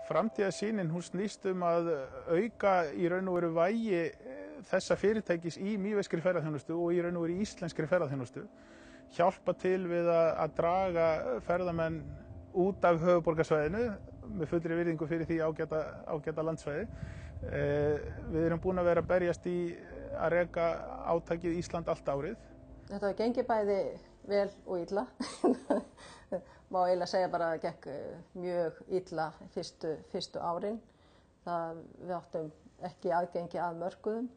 Framtíðarsýnin hún snýst að auka í raun og veru vægi þessa fyrirtækis í mýveskri ferðaþjónustu og í raun og veru í íslenskri ferðaþjónustu. Hjálpa til við að draga ferðamenn út af höfuðborgarsvæðinu með fullri virðingu fyrir því ágæta landsvæði. Við erum búin að vera að berjast í að reka átakið Ísland allt árið. Þetta var gengið bæði vel og illa. Má eiginlega segja bara að það gekk mjög illa fyrstu árin. Við áttum ekki aðgengi að mörkuðum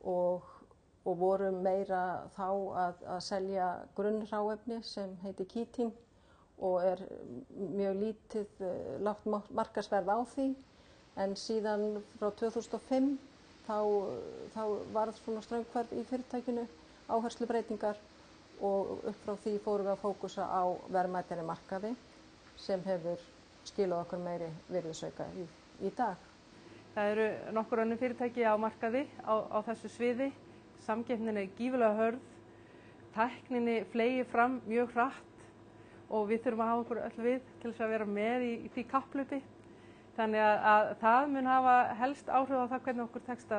og vorum meira þá að selja grunnhráefni sem heitir kítín og mjög lítið lágt markaðsverð á því. En síðan frá 2005 þá varð svona straumhvarf í fyrirtækinu, áherslubreytingar og upp frá því fórum við að fókusa á verðmætari markaði sem hefur skilað okkur meiri virðisauka í dag. Það eru nokkur önnur fyrirtæki á markaði á þessu sviði. Samkeppnin er gífurlega hörð, tækninni fleygir fram mjög hratt og við þurfum að hafa okkur öll við til þess að vera með í því kapphlaupi. Þannig að það mun hafa helst áhrif á það hvernig okkur tekst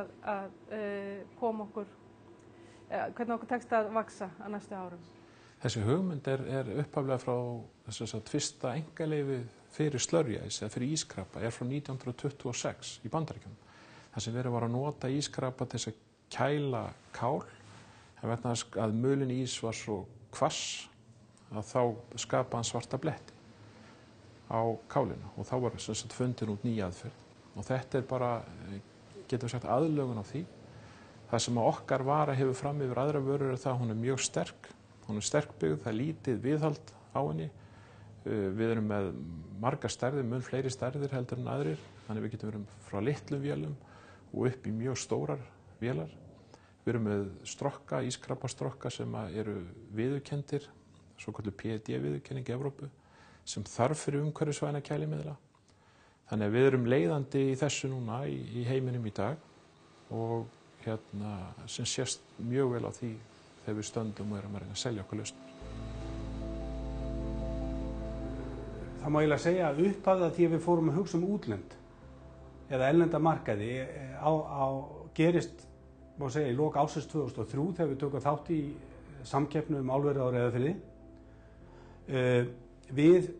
hvernig okkur tekst að vaxa á næstu árum. Þessi hugmynd er upphaflega frá þess að fyrsta einkaleyfi fyrir slurryæs eða fyrir ískrapa frá 1926 í Bandaríkjunum. Það sem verið var að nota ískrapa til þess að kæla kál, en vegna þess að mulin ís var svo hvass að þá skapaði hann svarta bletti á kálinu og þá var fundin út ný aðferð og þetta bara, getum við sagt, aðlögun á því. Það sem okkar vara hefur fram yfir aðra vörur það að hún mjög sterk, hún sterkbyggð, það lítið viðhald á henni. Við erum með margar stærðir, mun fleiri stærðir heldur en aðrir, þannig við getum verið frá litlum vélum og upp í mjög stórar vélar. Við erum með strokka, ískrapastrokka sem eru viðurkenndir, svokölluð PED-viðurkenning í Evrópu, sem þarf fyrir umhverfisvæna kælimiðla. Þannig að við erum leiðandi í þessu núna í heiminum í dag og sem sést mjög vel á því þegar við stöndum og erum að reyna að selja okkur lausnir. Það má eiginlega segja að upphafið að því að við fórum að hugsa útlönd eða erlenda markaði gerist, má segja, í lok ársins 2003 þegar við tökum þátt í samkeppni álverið á Reyðarfirði. Við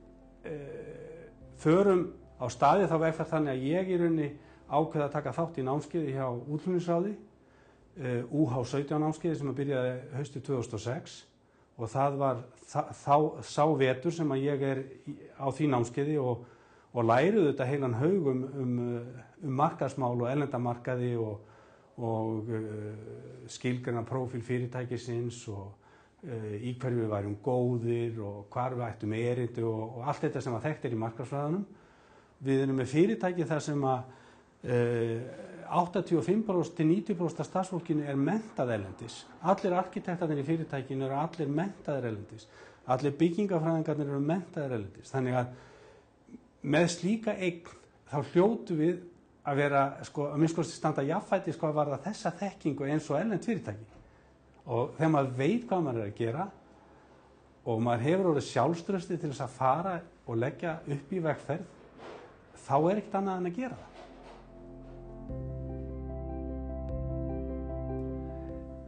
förum á staði þá vegferð þannig að ég í rauninni ákveða að taka þátt í námskeiði hjá Útflutningsráði, UH17 námskeiði sem byrjaði haustið 2006 og það var sá vetur sem að ég á því námskeiði og læriði þetta heilan haug um markaðsmál og erlendamarkaði og skilgreina prófíl fyrirtækisins og í hverju við værum góðir og hvar við ættum erindi og allt þetta sem að þekkt í markaðsfræðunum. Við erum með fyrirtæki þar sem að 85% til 90% af starfsfólkinu menntað erlendis. Allir arkitektarnir í fyrirtækinu eru allir menntaðir erlendis. Allir byggingafræðingarnir eru menntaðir erlendis. Þannig að með slíka eign þá hljótu við að vera, að minnst kosti standa jafnfætis hvað varðar þessa þekkingu eins og erlend fyrirtæki. Og þegar maður veit hvað maður að gera og maður hefur orðið sjálfstraustið til þess að fara og leggja upp í vegferð, þá ekkert annað en að gera það.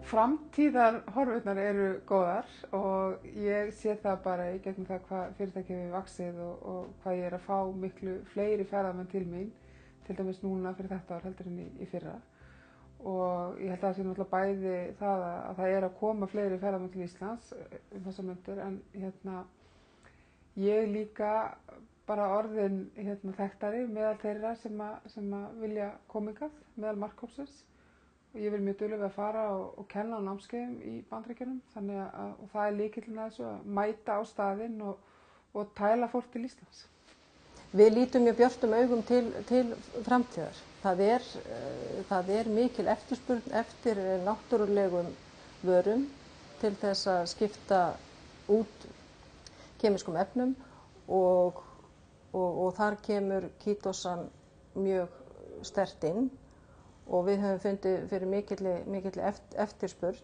Framtíðarhorfurnar eru góðar og ég sé það bara í gegnum það hvað fyrirtækið hefur vaxið og hvað ég að fá miklu fleiri ferðamenn til mín, til dæmis núna fyrir þetta ár heldur en í fyrra. Og ég held að það sé náttúrulega bæði það að það að koma fleiri ferðamenn til Íslands þessar myndir en ég líka bara orðin þekktari meðal þeirra sem vilja koma hingað, meðal markhópsins og ég vil mjög dugleg við að fara og kenna á námskeiðum í Bandaríkjunum þannig og það lykillinn að þessu að mæta á staðinn og tæla fólk til Íslands. Við lítum mjög björtum augum til framtíðar. Það mikil eftirspurn eftir náttúrulegum vörum til þess að skipta út kemískum efnum og þar kemur kítósan mjög sterkt inn og við höfum fundið fyrir mikilli eftirspurn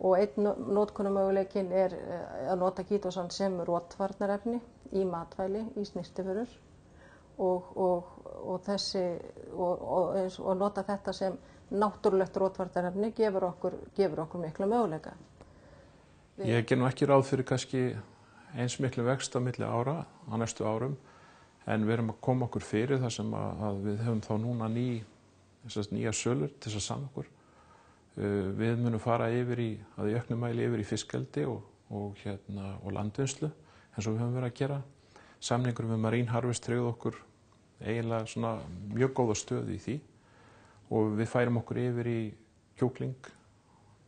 og einn notkunarmöguleikinn að nota kítósan sem rotvarnarefni í matvæli, í snyrtivörur og nota þetta sem náttúrulegt rotvarnarefni gefur okkur mikla möguleika. Ég ger nú ekki ráð fyrir kannski eins miklu vext á milli ára á næstu árum, en við erum að koma okkur fyrir þar sem að við höfum þá núna nýja sölur til þess að sanna okkur. Við munum fara yfir í auknum mæli yfir í fiskeldi og landvinnslu eins og við höfum verið að gera. Samningur með Marine Harvest tryggði okkur eiginlega svona mjög góða stöðu í því og við færum okkur yfir í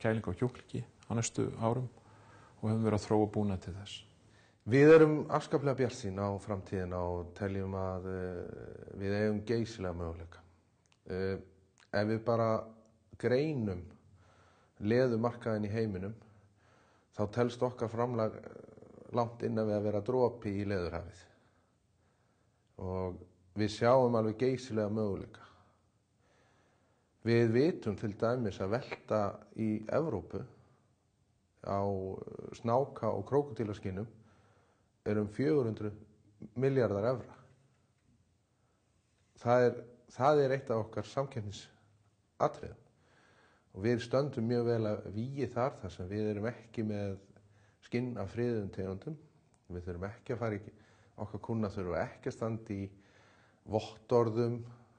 kæling á kjúklingi á næstu árum og höfum verið að þróa búnað til þess. Við erum afskaplega bjartsýn á framtíðina og teljum að við eigum geysilega möguleika. Ef við bara greinum leðumarkaðinn í heiminum, þá telst okkar framlag langt innan við að vera dropi í leðurhafið. Og við sjáum alveg geysilega möguleika. Við vitum til dæmis að velta í Evrópu á snáka og krókódílaskinnum er 400 milljarðar evra. Það er eitt af okkar samkeppnisatriðum. Og við stöndum mjög vel að vígi þar sem við erum ekki með skinn af friðuðum tegundum. Við þurfum ekki að fara okkar kúnnar þurfa ekki að standa í vottorðum,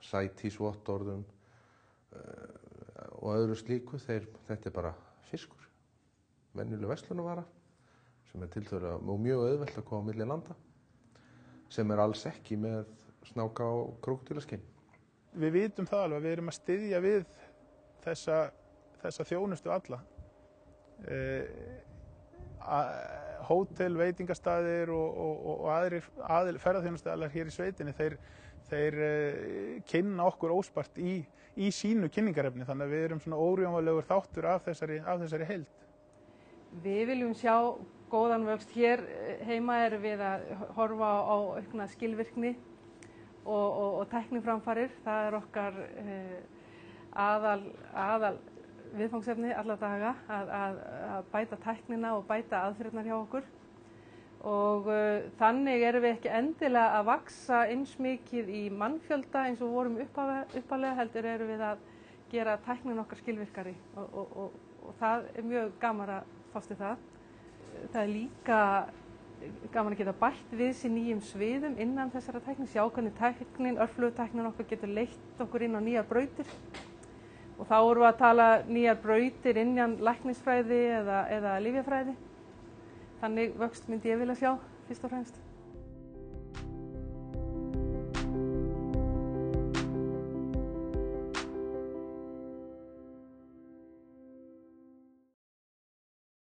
sætísvottorðum og öðru slíku. Þetta er bara fiskur, venjuleg verslunarvara sem er tiltölulega og mjög auðvelt að koma á milli landa, sem er alls ekki með snáka og krókódílaskinn. Við vitum það alveg að við erum að styðja við þessa þjónustu alla. Hótel, veitingastaðir og aðrir ferðaþjónustuaðilar hér í sveitinni, þeir kynna okkur óspart í sínu kynningarefni, þannig að við erum svona órjúfanlegur þáttur af þessari heild. Við viljum sjá góðan vöxt. Hér heima erum við að horfa á aukna skilvirkni og tækniframfarir. Það er okkar aðal viðfangsefni alla daga að bæta tæknina og bæta aðferðirnar hjá okkur. Og þannig erum við ekki endilega að vaxa eins mikið í mannfjölda eins og vorum upphaflega, heldur erum við að gera tæknin okkar skilvirkari og það er mjög gaman að fást við það. Það er líka gaman að geta bætt við sér nýjum sviðum innan þessara tækni, sjá hvernig tæknin, örflögutæknin okkar getur leitt okkur inn á nýjar brautir. Og þá erum við að tala nýjar brautir innan læknisfræði eða lyfjafræði. Þannig vöxt myndi ég vilja sjá fyrst og fremst.